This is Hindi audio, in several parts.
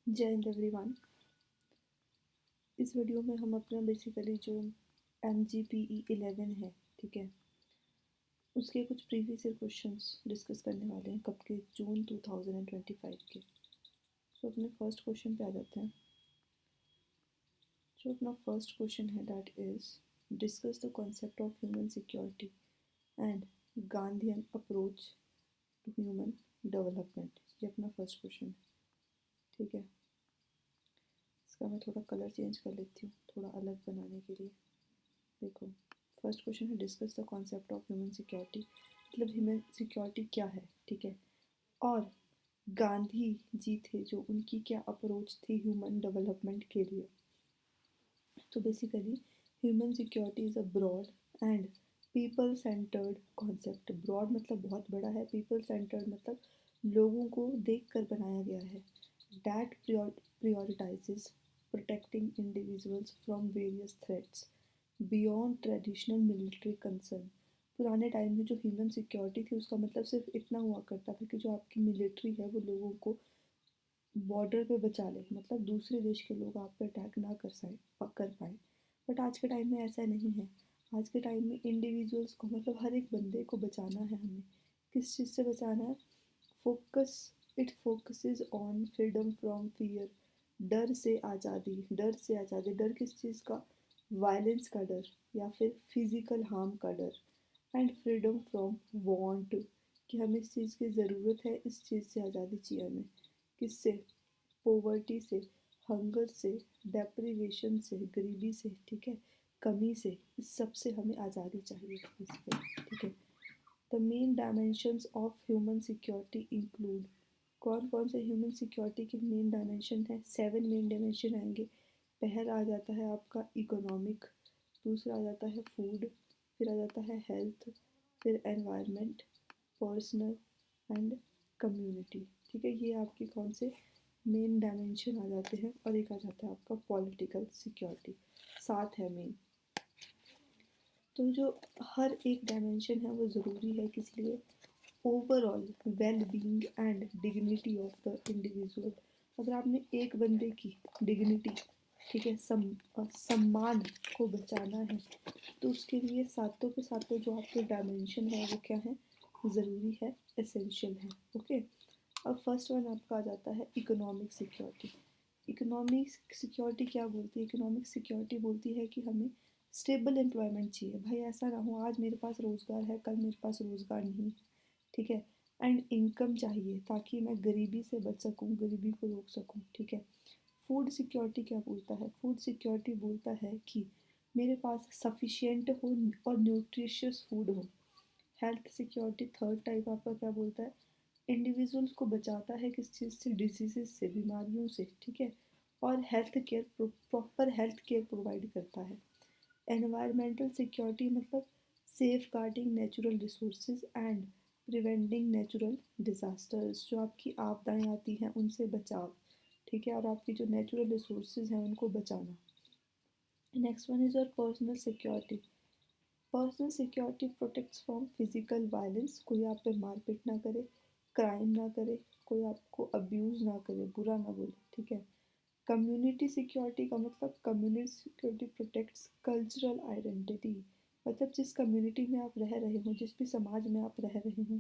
जय हिंद एवरीवन। इस वीडियो में हम अपना बेसिकली जो MGPE 11 है, ठीक है, उसके कुछ प्रीवियस ईयर क्वेश्चंस डिस्कस करने वाले हैं कब के, जून 2025 के। सो अपने फर्स्ट क्वेश्चन पे आ जाते हैं। जो अपना फर्स्ट क्वेश्चन है that is discuss the concept of human security and Gandhian approach to human development. ये अपना फर्स्ट क्वेश्चन है, ठीक है। इसका मैं थोड़ा कलर चेंज कर लेती हूँ थोड़ा अलग बनाने के लिए। देखो, फर्स्ट क्वेश्चन है discuss the concept of human security, मतलब ह्यूमन सिक्योरिटी क्या है, ठीक है। और गांधी जी थे जो उनकी क्या अप्रोच थी ह्यूमन डेवलपमेंट के लिए। तो basically human security is a broad and people centred concept. Broad मतलब बहुत बड़ा है, पीपल सेंटर्ड मतलब लोगों को देख कर बनाया गया है। That prioritizes protecting individuals from various threats beyond traditional military concern। पुराने टाइम में जो ह्यूमन सिक्योरिटी थी उसका मतलब सिर्फ इतना हुआ करता था कि जो आपकी मिलिट्री है वो लोगों को बॉर्डर पे बचा ले, मतलब दूसरे देश के लोग आप पे अटैक ना कर पाए। बट आज के टाइम में ऐसा नहीं है। आज के टाइम में इंडिविजुअल्स को, मतलब हर एक बंदे को बचाना है हमें। किस चीज़ से बचाना है? Focus it focuses on freedom from fear. डर से आज़ादी, डर से आज़ादी। डर किस चीज़ का? वायलेंस का डर या फिर फिजिकल हार्म का डर। एंड फ्रीडम फ्रॉम वांट, कि हमें इस चीज़ की ज़रूरत है, इस चीज़ से आज़ादी चाहिए हमें। किससे? पोवर्टी से, हंगर से, डेप्रीवेशन से, गरीबी से, ठीक है, कमी से। इस सब से हमें आज़ादी चाहिए बेसिकली, ठीक है। The main dimensions of human security include, कौन कौन से ह्यूमन सिक्योरिटी के मेन डायमेंशन है? 7 मेन डायमेंशन आएंगे। पहला आ जाता है आपका इकोनॉमिक, दूसरा आ जाता है फूड, फिर आ जाता है हेल्थ, फिर एनवायरनमेंट, पर्सनल एंड कम्युनिटी, ठीक है। ये आपके कौन से मेन डायमेंशन आ जाते हैं। और एक आ जाता है आपका पॉलिटिकल सिक्योरिटी, साथ है मेन। तो जो हर एक डायमेंशन है वो ज़रूरी है, किस लिए? Overall well being and dignity of the individual. अगर आपने एक बंदे की डिग्निटी, ठीक है, सम्मान को बचाना है तो उसके लिए सातों के सातों जो आपके डायमेंशन है वो क्या है? ज़रूरी है, एसेंशियल है, ओके। अब फर्स्ट वन आपका आ जाता है इकोनॉमिक सिक्योरिटी। इकोनॉमिक सिक्योरिटी क्या बोलती है? इकोनॉमिक सिक्योरिटी बोलती है कि हमें स्टेबल एम्प्लॉयमेंट चाहिए। भाई ऐसा ना हो आज मेरे पास रोज़गार है कल मेरे पास रोज़गार नहीं, ठीक है। एंड इनकम चाहिए ताकि मैं गरीबी से बच सकूं, गरीबी को रोक सकूं, ठीक है। फूड सिक्योरिटी क्या बोलता है? फूड सिक्योरिटी बोलता है कि मेरे पास सफिशिएंट हो और न्यूट्रिशियस फूड हो। हेल्थ सिक्योरिटी थर्ड टाइप आपका क्या बोलता है? इंडिविजुअल्स को बचाता है किस चीज़ से? डिजीजेस से, बीमारियों से, ठीक है। और health care, proper health care provide करता है। एनवायरमेंटल सिक्योरिटी मतलब safeguarding natural resources and preventing natural disasters. जो आपकी आपदाएं आती हैं उनसे बचाव, ठीक है, और आपकी जो नेचुरल रिसोर्सेज हैं उनको बचाना। Next one is your personal security. Personal security protects from physical violence. कोई आप पे मारपीट ना करे, क्राइम ना करे, कोई आपको अब्यूज़ ना करे, बुरा ना बोले, ठीक है। कम्युनिटी सिक्योरिटी का मतलब community security protects cultural identity. मतलब जिस कम्युनिटी में आप रह रहे हो, जिस भी समाज में आप रह रहे हो,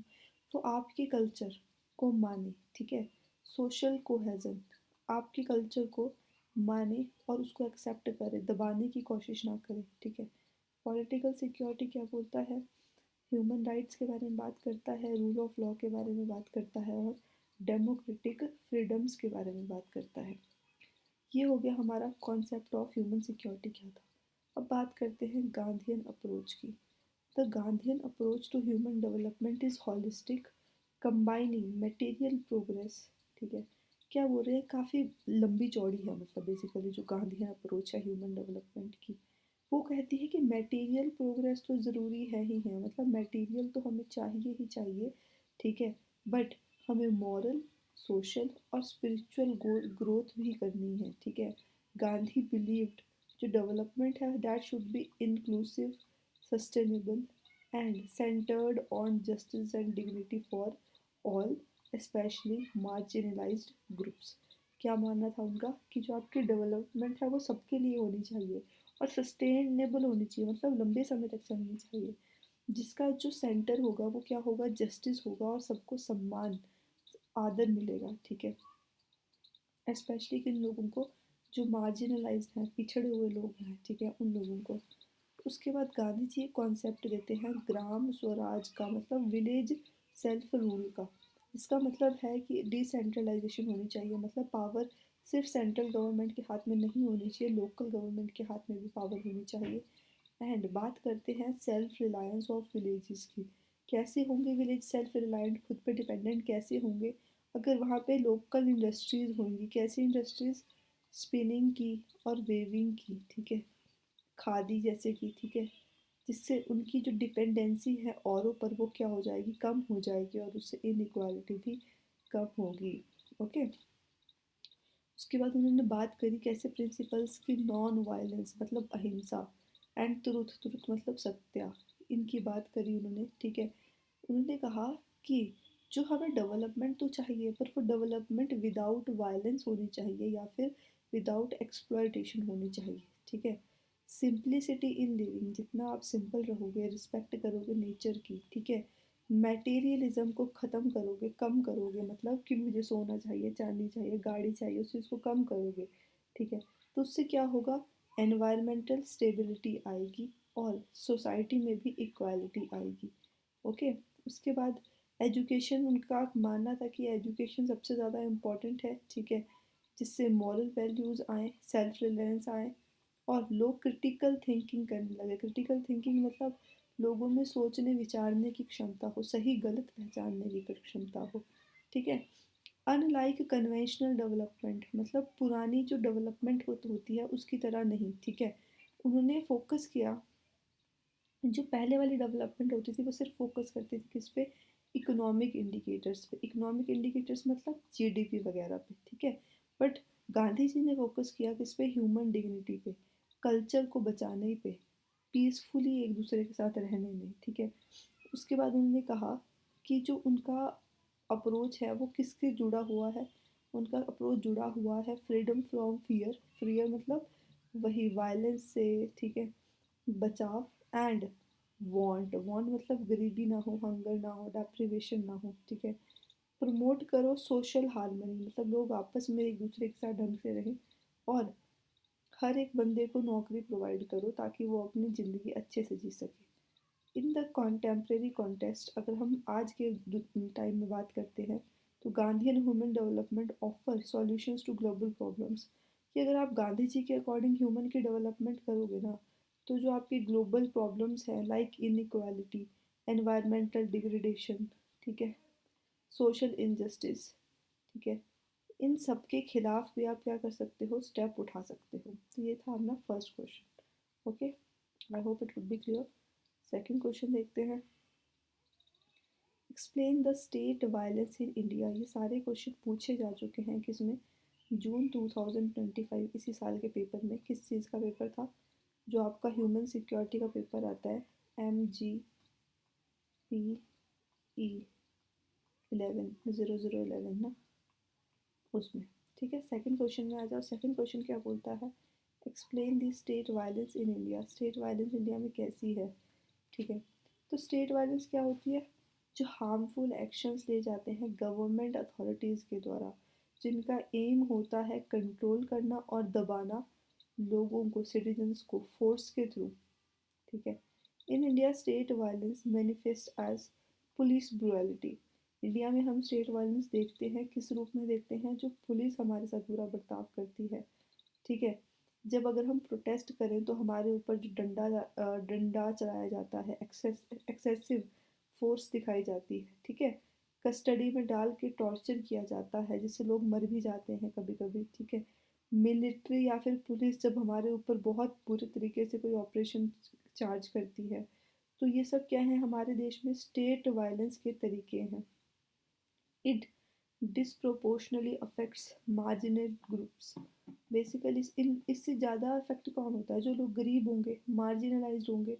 वो आपके कल्चर को माने, ठीक है। सोशल कोहेजन, आपके कल्चर को माने और उसको एक्सेप्ट करे, दबाने की कोशिश ना करे, ठीक है। पॉलिटिकल सिक्योरिटी क्या बोलता है? ह्यूमन राइट्स के बारे में बात करता है, रूल ऑफ लॉ के बारे में बात करता है और डेमोक्रेटिक फ्रीडम्स के बारे में बात करता है। ये हो गया हमारा कॉन्सेप्ट ऑफ ह्यूमन सिक्योरिटी क्या था। अब बात करते हैं गांधीयन अप्रोच की। The Gandhian approach to human development is holistic, combining material progress, ठीक है। क्या बोल रहे हैं? काफ़ी लंबी चौड़ी है, मतलब बेसिकली जो गांधीयन अप्रोच है ह्यूमन डेवलपमेंट की, वो कहती है कि मटेरियल प्रोग्रेस तो ज़रूरी है ही है, मतलब मटेरियल तो हमें चाहिए ही चाहिए, ठीक है। बट हमें मॉरल, सोशल और स्पिरिचुअल ग्रोथ भी करनी है, ठीक है। गांधी बिलीव्ड जो डेवलपमेंट है that should be inclusive, sustainable and centred on justice and dignity for all, specially marginalised groups. क्या मानना था उनका कि जो आपकी डेवलपमेंट है वो सबके लिए होनी चाहिए और सस्टेनेबल होनी चाहिए, मतलब लंबे समय तक चलनी चाहिए, जिसका जो सेंटर होगा वो क्या होगा, जस्टिस होगा और सबको सम्मान आदर मिलेगा, ठीक है, स्पेशली किन लोगों को, जो मार्जिनलाइज हैं, पिछड़े हुए लोग हैं, ठीक है, उन लोगों को। उसके बाद गांधी जी एक कॉन्सेप्ट देते हैं ग्राम स्वराज का, मतलब विलेज सेल्फ रूल का। इसका मतलब है कि डिसेंट्रलाइजेशन होनी चाहिए, मतलब पावर सिर्फ सेंट्रल गवर्नमेंट के हाथ में नहीं होनी चाहिए, लोकल गवर्नमेंट के हाथ में भी पावर होनी चाहिए। एंड बात करते हैं सेल्फ रिलायंस ऑफ विलेजेस की। कैसे होंगे विलेज सेल्फ रिलायंट, खुद पे डिपेंडेंट कैसे होंगे, अगर वहाँ पे लोकल इंडस्ट्रीज होंगी। कैसी इंडस्ट्रीज, स्पिनिंग की और वेविंग की, ठीक है, खादी जैसे की, ठीक है, जिससे उनकी जो डिपेंडेंसी है औरों पर वो क्या हो जाएगी, कम हो जाएगी और उससे इनइक्वालिटी भी कम होगी। ओके। उसके बाद उन्होंने बात करी कैसे प्रिंसिपल्स की, नॉन वायलेंस मतलब अहिंसा, एंड ट्रुथ, ट्रुथ मतलब सत्या, इनकी बात करी उन्होंने, ठीक है। उन्होंने कहा कि जो हमें डेवलपमेंट तो चाहिए पर वो डेवलपमेंट विदाउट वायलेंस होनी चाहिए या फिर विदाउट एक्सप्लॉयटेशन होनी चाहिए, ठीक है। सिंप्लिसिटी इन लिविंग, जितना आप सिंपल रहोगे, रिस्पेक्ट करोगे नेचर की, ठीक है, मटेरियलिज्म को ख़त्म करोगे, कम करोगे, मतलब कि मुझे सोना चाहिए, चांदी चाहिए, गाड़ी चाहिए, उस चीज़ को कम करोगे, ठीक है, तो उससे क्या होगा, एनवायरमेंटल स्टेबिलिटी आएगी और सोसाइटी में भी इक्वालिटी आएगी। ओके। उसके बाद एजुकेशन, उनका मानना था कि एजुकेशन सबसे ज़्यादा इम्पॉर्टेंट है, ठीक है, जिससे मॉरल वैल्यूज़ आए, सेल्फ रिलायंस आए और लोग क्रिटिकल थिंकिंग करने लगे। क्रिटिकल थिंकिंग मतलब लोगों में सोचने विचारने की क्षमता हो, सही गलत पहचानने की क्षमता हो, ठीक है। अनलाइक कन्वेंशनल डेवलपमेंट, मतलब पुरानी जो डेवलपमेंट होती है उसकी तरह नहीं, ठीक है। उन्होंने फोकस किया, जो पहले वाली डेवलपमेंट होती थी वो सिर्फ फोकस करती थी किस पे, इकोनॉमिक इंडिकेटर्स पे। इकोनॉमिक इंडिकेटर्स मतलब जीडीपी वगैरह पे, ठीक है। बट गांधी जी ने फोकस किया किस पे, ह्यूमन डिग्निटी पे, कल्चर को बचाने पे, पीसफुली एक दूसरे के साथ रहने में, ठीक है। उसके बाद उन्होंने कहा कि जो उनका अप्रोच है वो किससे जुड़ा हुआ है, उनका अप्रोच जुड़ा हुआ है फ्रीडम फ्रॉम फियर, फियर मतलब वही वायलेंस से, ठीक है, बचाव, एंड वांट, वांट मतलब गरीबी ना हो, हंगर ना हो, डेप्रिवेशन ना हो, ठीक है। प्रमोट करो सोशल हार्मनी, मतलब लोग आपस में एक दूसरे के साथ ढंग से रहें और हर एक बंदे को नौकरी प्रोवाइड करो ताकि वो अपनी ज़िंदगी अच्छे से जी सके। इन द कॉन्टेम्प्रेरी कॉन्टेस्ट, अगर हम आज के टाइम में बात करते हैं तो Gandhi and human development offer solutions to global problems, कि अगर आप गांधी जी के अकॉर्डिंग ह्यूमन की डेवलपमेंट करोगे ना, तो जो आपकी ग्लोबल प्रॉब्लम्स हैं लाइक इनइक्वालिटी, एनवायरमेंटल डिग्रेडेशन, ठीक है, सोशल इनजस्टिस, ठीक है, इन सब के खिलाफ भी आप क्या कर सकते हो, स्टेप उठा सकते हो। तो ये था अपना first question. Okay, I hope it would be clear. Second question देखते हैं, explain the state violence in India. ये सारे क्वेश्चन पूछे जा चुके हैं किसमें, जून 2025 इसी साल के पेपर में। किस चीज़ का पेपर था, जो आपका ह्यूमन सिक्योरिटी का पेपर आता है, MGPE 110011 ना, उसमें, ठीक है। सेकंड क्वेश्चन में आ जाओ। सेकंड क्वेश्चन क्या बोलता है, explain the state violence in India. State violence India में कैसी है, ठीक है। तो स्टेट वायलेंस क्या होती है, जो हार्मफुल एक्शंस ले जाते हैं गवर्नमेंट अथॉरिटीज़ के द्वारा, जिनका एम होता है कंट्रोल करना और दबाना लोगों को, सिटीजन्स को फोर्स के थ्रू, ठीक है। In India state violence manifest as police brutality. India में हम स्टेट वायलेंस देखते हैं किस रूप में देखते हैं, जो पुलिस हमारे साथ बुरा बर्ताव करती है, ठीक है। जब अगर हम प्रोटेस्ट करें तो हमारे ऊपर जो डंडा चलाया जाता है, एक्सेसिव फोर्स दिखाई जाती है, ठीक है। कस्टडी में डाल के टॉर्चर किया जाता है जिससे लोग मर भी जाते हैं कभी कभी, ठीक है। मिलिट्री या फिर पुलिस जब हमारे ऊपर बहुत बुरे तरीके से कोई ऑपरेशन चार्ज करती है, तो ये सब क्या है, हमारे देश में स्टेट वायलेंस के तरीके हैं। It disproportionately affects marginal groups. Basically इससे ज़्यादा अफेक्ट कौन होता है, जो लोग गरीब होंगे, मार्जिनलाइज्ड होंगे,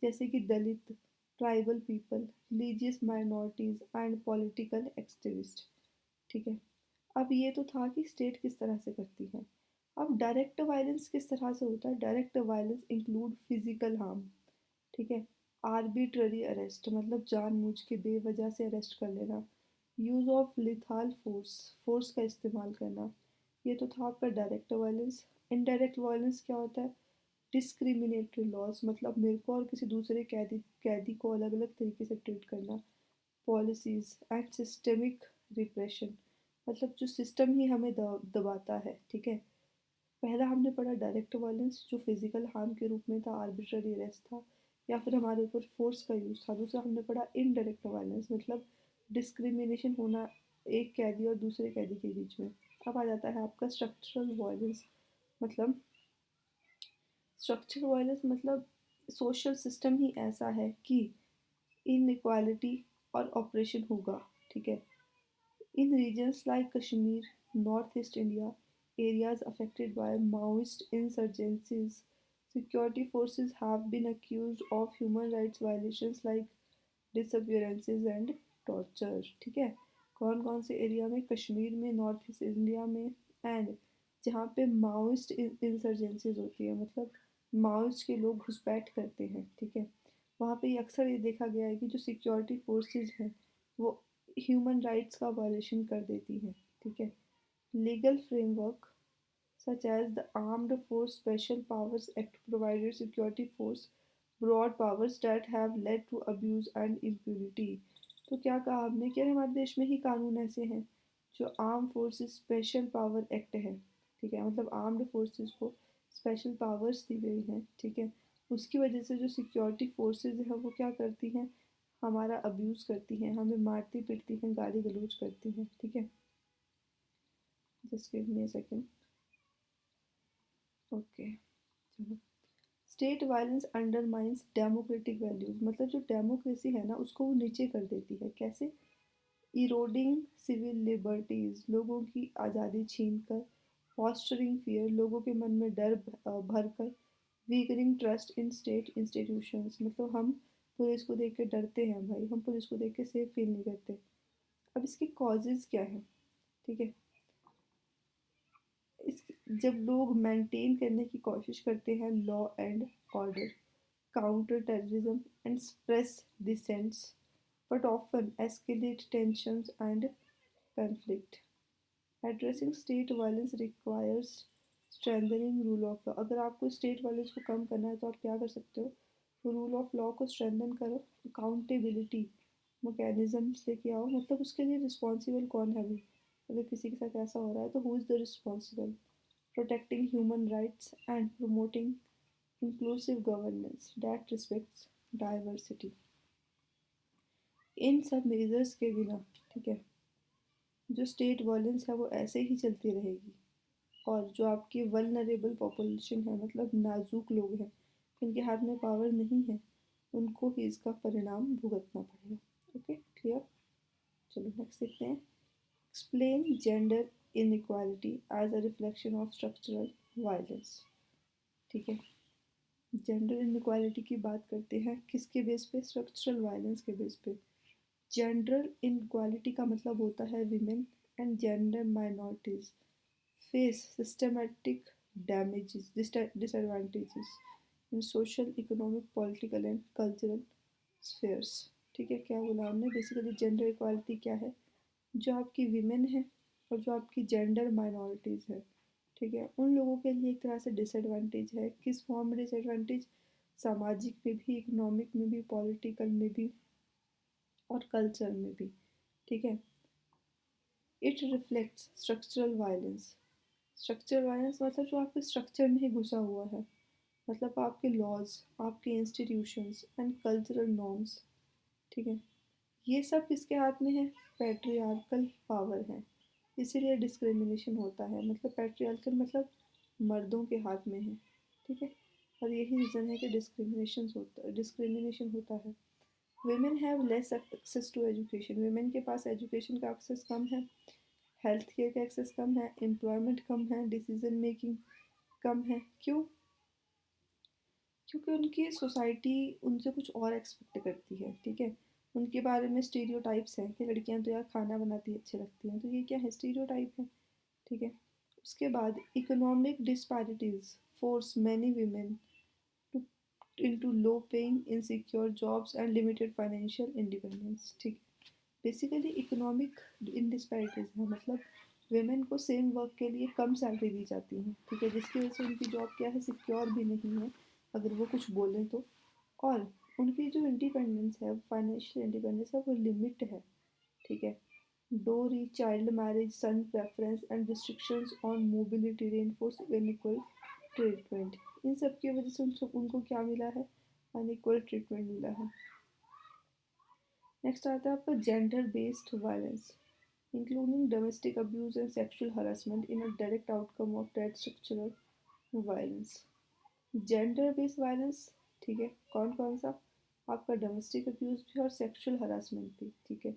जैसे कि Dalit, tribal people, religious minorities and political activist, ठीक है। अब ये तो था कि स्टेट किस तरह से करती है। अब डायरेक्ट वायलेंस किस तरह से होता है? Direct violence include physical harm, ठीक है, आर्बिट्ररी अरेस्ट मतलब जानबूझ के बेवजह से अरेस्ट कर लेना, यूज ऑफ लिथाल फोर्स, फोर्स का इस्तेमाल करना, ये तो था आपका डायरेक्ट वायलेंस। इनडायरेक्ट वायलेंस क्या होता है? डिस्क्रिमिनेटरी लॉज मतलब मेरे को और किसी दूसरे कैदी को अलग अलग तरीके से ट्रीट करना, पॉलिसीज एंड सिस्टमिक रिप्रेशन मतलब जो सिस्टम ही हमें दबाता है, ठीक है। पहला हमने पढ़ा डायरेक्ट वायलेंस जो फिजिकल हार्म के रूप में था, आर्बिट्ररी अरेस्ट था या फिर हमारे ऊपर फोर्स का यूज़ था। दूसरा हमने पढ़ा इनडायरेक्ट वायलेंस मतलब डिस्क्रिमिनेशन होना एक कैदी और दूसरे कैदी के बीच में। अब आ जाता है आपका स्ट्रक्चरल वायलेंस मतलब सोशल सिस्टम ही ऐसा है कि इनइक्वालिटी और ऑपरेशन होगा, ठीक है। In regions like Kashmir, Northeast India, areas affected by Maoist insurgencies, security forces have been accused of human rights violations like disappearances and torture. ठीक है, कौन कौन से एरिया में? कश्मीर में, नॉर्थ ईस्ट इंडिया में एंड जहाँ पे माओइस्ट इंसर्जेंसीज होती है मतलब माओइस्ट के लोग घुसपैठ करते हैं, ठीक है। वहाँ पे अक्सर ये देखा गया है कि जो सिक्योरिटी फोर्सेस हैं वो ह्यूमन राइट्स का वायलेशन कर देती हैं, ठीक है। Legal framework such as the Armed Force Special Powers Act provided security force broad powers that have led to abuse and impunity। तो क्या कहा हमने कि हमारे देश में ही कानून ऐसे हैं जो arm forces special power act है, ठीक है, मतलब आर्म्ड फोर्सेस को स्पेशल पावर्स दी गई हैं, ठीक है। उसकी वजह से जो सिक्योरिटी फोर्सेस हैं वो क्या करती हैं? हमारा अब्यूज़ करती हैं, हमें मारती पीटती हैं, गाली गलौज करती हैं, ठीक है। Just give me a second. Okay, चलो। State violence undermines democratic values मतलब जो डेमोक्रेसी है ना उसको वो नीचे कर देती है। कैसे? इरोडिंग सिविल लिबर्टीज लोगों की आज़ादी छीन कर, फॉस्टरिंग फियर लोगों के मन में डर भर कर, weakening trust in state institutions मतलब हम पुलिस को देख के डरते हैं भाई, हम पुलिस को देख के सेफ फील नहीं करते। अब इसके कॉजेज़ क्या है, ठीक है। इस जब लोग मेंटेन करने की कोशिश करते हैं law and order, counter terrorism and suppress dissents, but often escalate tensions and conflict. Addressing state violence requires strengthening rule of law। अगर आपको स्टेट वायलेंस को कम करना है तो आप क्या कर सकते हो? रूल ऑफ लॉ को स्ट्रेंथन करो, अकाउंटेबिलिटी मैकेनिज्म्स लेके आओ मतलब उसके लिए रिस्पॉन्सिबल कौन है भाई? अगर किसी के साथ ऐसा हो रहा है तो who is the responsible? Protecting human rights and promoting inclusive governance that respects diversity। इन सब मेजर्स के बिना, ठीक है, जो स्टेट वायलेंस है वो ऐसे ही चलती रहेगी और जो आपकी वल्नरेबल पॉपुलेशन है मतलब नाजुक लोग हैं जिनके हाथ में पावर नहीं है उनको ही इसका परिणाम भुगतना पड़ेगा। Okay, clear? चलो नेक्स्ट देखते हैं। Explain gender inequality as a reflection of structural violence, ठीक है। जेंडर इनक्वालिटी की बात करते हैं किसके बेस पे? स्ट्रक्चरल वायलेंस के बेस पे। जेंडर इनक्वालिटी का मतलब होता है women and gender minorities face systematic damages disadvantages in social economic political and cultural spheres. ठीक है, क्या बोला हमने? बेसिकली जेंडर इक्वालिटी क्या है? जो आपकी विमेन है और जो आपकी जेंडर माइनॉरिटीज़ है, ठीक है, उन लोगों के लिए एक तरह से डिसएडवांटेज है। किस फॉर्म में डिसएडवांटेज? सामाजिक में भी, इकोनॉमिक में भी, पॉलिटिकल में भी और कल्चर में भी, ठीक है। It reflects structural violence. Structural violence मतलब जो आपके स्ट्रक्चर में ही घुसा हुआ है, मतलब आपके लॉज, आपके इंस्टीट्यूशंस एंड कल्चरल नॉर्म्स, ठीक है, ये सब किसके हाथ में है? पैट्रियार्कल पावर है, इसीलिए डिस्क्रिमिनेशन होता है। मतलब पैट्रियार्कल मतलब मर्दों के हाथ में है, ठीक है, और यही रीज़न है कि डिस्क्रिमिनेशन होता है। women have less access to education। women के पास एजुकेशन का एक्सेस कम है, हेल्थ केयर का एक्सेस कम है, एम्प्लॉयमेंट कम है, डिसीजन मेकिंग कम है। क्यों? क्योंकि उनकी सोसाइटी उनसे कुछ और एक्सपेक्ट करती है, ठीक है। उनके बारे में स्टीरियोटाइप्स हैं कि लड़कियां तो यार खाना बनाती अच्छी लगती हैं, तो ये क्या है, स्टीरियोटाइप है। ठीक है। उसके बाद economic disparities force many women to into low paying insecure jobs and limited financial independence। ठीक है। बेसिकली इकोनॉमिक इनडिस्पैरिटीज है, मतलब वेमेन को सेम वर्क के लिए कम सैलरी दी जाती है। ठीक है, जिसकी वजह से उनकी जॉब क्या है, सिक्योर भी नहीं है अगर वो कुछ बोलें तो। और उनकी जो इंडिपेंडेंस है, फाइनेंशियल इंडिपेंडेंस है, वो लिमिट है। ठीक है। Dowry, child marriage, son preference and restrictions on mobility reinforce unequal treatment. इन सब की वजह से उनको क्या मिला है, अनइक्वल ट्रीटमेंट मिला है। नेक्स्ट आता है आपका gender based violence, including domestic abuse and sexual harassment in a direct outcome of that structural violence। Gender based violence, ठीक है, कौन कौन सा, आपका डोमेस्टिक अब्यूज भी और सेक्सुअल हरासमेंट भी। ठीक है,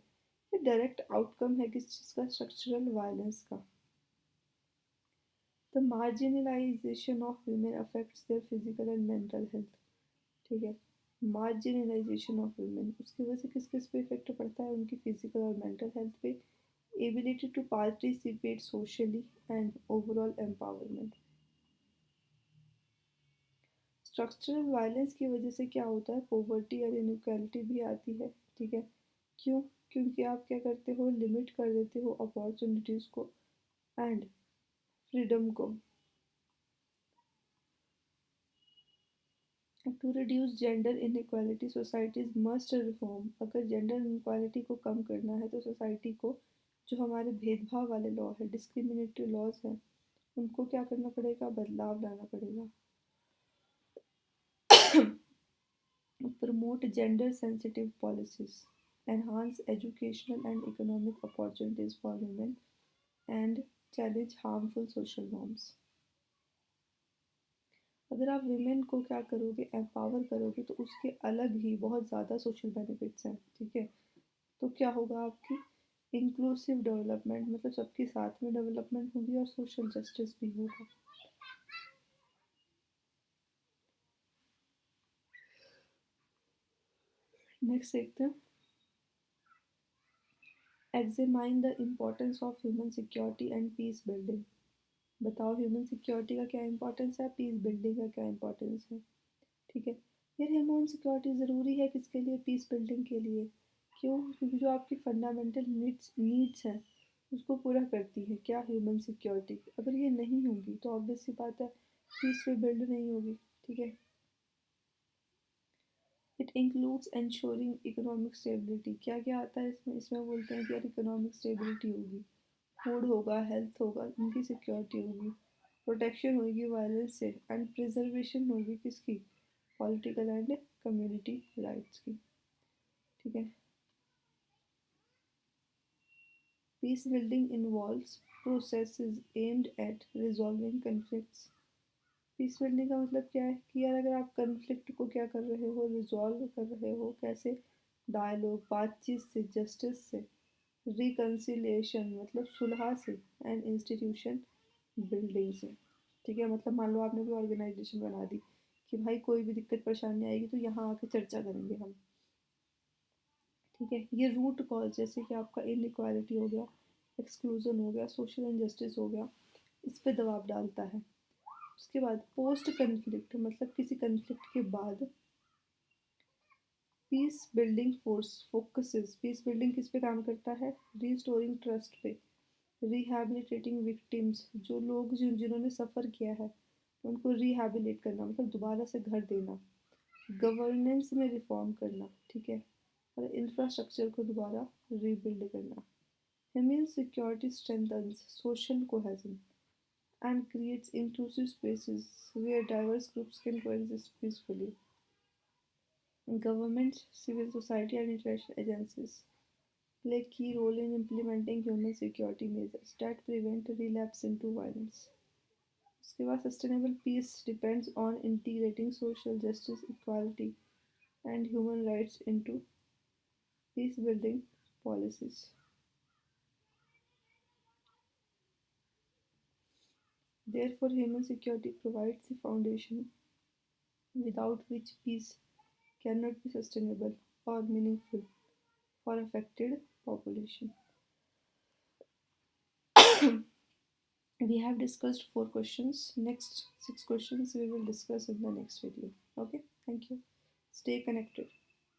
ये डायरेक्ट आउटकम है किस चीज़ का, स्ट्रक्चरल वायलेंस का। The marginalisation of women affects their physical and mental health. ठीक है, मार्जिनलाइजेशन ऑफ वुमेन, उसकी वजह से किस किस पे इफेक्ट पड़ता है, उनकी फिजिकल और मेंटल हेल्थ पे, ability to participate socially and overall empowerment. Structural violence की वजह से क्या होता है, पोवर्टी और इनइक्वालिटी भी आती है। ठीक है, क्यों, क्योंकि आप क्या करते हो, लिमिट कर देते हो अपॉर्चुनिटीज़ को एंड फ्रीडम को। To reduce gender inequality societies must reform. अगर जेंडर इनइक्वालिटी को कम करना है तो सोसाइटी को जो हमारे भेदभाव वाले लॉ है, डिस्क्रिमिनेटरी लॉज हैं, उनको क्या करना पड़ेगा, बदलाव लाना पड़ेगा। Promote gender sensitive policies, enhance educational and economic opportunities for women and challenge harmful social norms. अगर आप वीमेन को क्या करोगे, एम्पावर करोगे, तो उसके अलग ही बहुत ज़्यादा सोशल बेनिफिट्स हैं। ठीक है, तो क्या होगा, आपकी इंक्लूसिव डेवलपमेंट, मतलब सबके साथ में डेवलपमेंट होगी और सोशल जस्टिस भी होगा। नेक्स्ट देखते हैं, examine the importance of human security and peace building. बताओ ह्यूमन सिक्योरिटी का क्या इंपॉर्टेंस है, पीस बिल्डिंग का क्या इंपॉर्टेंस है। ठीक है, यार ह्यूमन सिक्योरिटी ज़रूरी है किसके लिए, पीस बिल्डिंग के लिए। क्यों, क्योंकि जो आपकी फंडामेंटल नीड्स हैं उसको पूरा करती है क्या, ह्यूमन सिक्योरिटी। अगर ये नहीं होगी तो ऑब्वियस सी बात है पीस भी बिल्ड नहीं होगी। ठीक है, it includes ensuring economic stability. क्या क्या आता है इसमें, इसमें बोलते हैं कि यार इकोनॉमिक स्टेबिलिटी होगी, फूड होगा, हेल्थ होगा, इनकी सिक्योरिटी होगी, प्रोटेक्शन होगी वायलेंस से, एंड प्रिजर्वेशन होगी किसकी, पॉलिटिकल एंड कम्युनिटी राइट्स की। ठीक है, peace building involves processes aimed at resolving conflicts. Peace building का मतलब क्या है कि यार अगर आप कन्फ्लिक्ट को क्या कर रहे हो, रिजॉल्व कर रहे हो, कैसे, डायलॉग, बातचीत से, जस्टिस से, रिकन्सिलिएशन मतलब सुलह से, एंड इंस्टीट्यूशन बिल्डिंग से। ठीक है, मतलब मान लो आपने कोई ऑर्गेनाइजेशन बना दी कि भाई कोई भी दिक्कत परेशानी आएगी तो यहाँ आके चर्चा करेंगे हम। ठीक है, ये रूट कॉज, जैसे कि आपका इनइक्वालिटी हो गया, एक्सक्लूजन हो गया, सोशल इनजस्टिस हो गया, इस पे दबाव डालता है। उसके बाद पोस्ट कन्फ्लिक्ट, मतलब किसी कन्फ्लिक्ट के बाद peace building force focuses, peace building किस पे काम करता है, रिस्टोरिंग ट्रस्ट पे, रिहैबिलिटेटिंग विक्टिम्स, जो लोग जिन्होंने सफ़र किया है उनको रिहैबिलिट करना, मतलब दोबारा से घर देना, गवर्नेंस में रिफॉर्म करना। ठीक है, और इंफ्रास्ट्रक्चर को दोबारा रीबिल्ड करना। Human security strengthens social cohesion and creates inclusive spaces where diverse groups can coexist peacefully. Governments, civil society, and international agencies play a key role in implementing human security measures that prevent relapse into violence. उसके बाद sustainable peace depends on integrating social justice, equality, and human rights into peace building policies. Therefore, human security provides the foundation without which peace cannot be sustainable or meaningful. for affected population. We have discussed 4 questions. Next 6 questions we will discuss in the next video. Okay, thank you. Stay connected.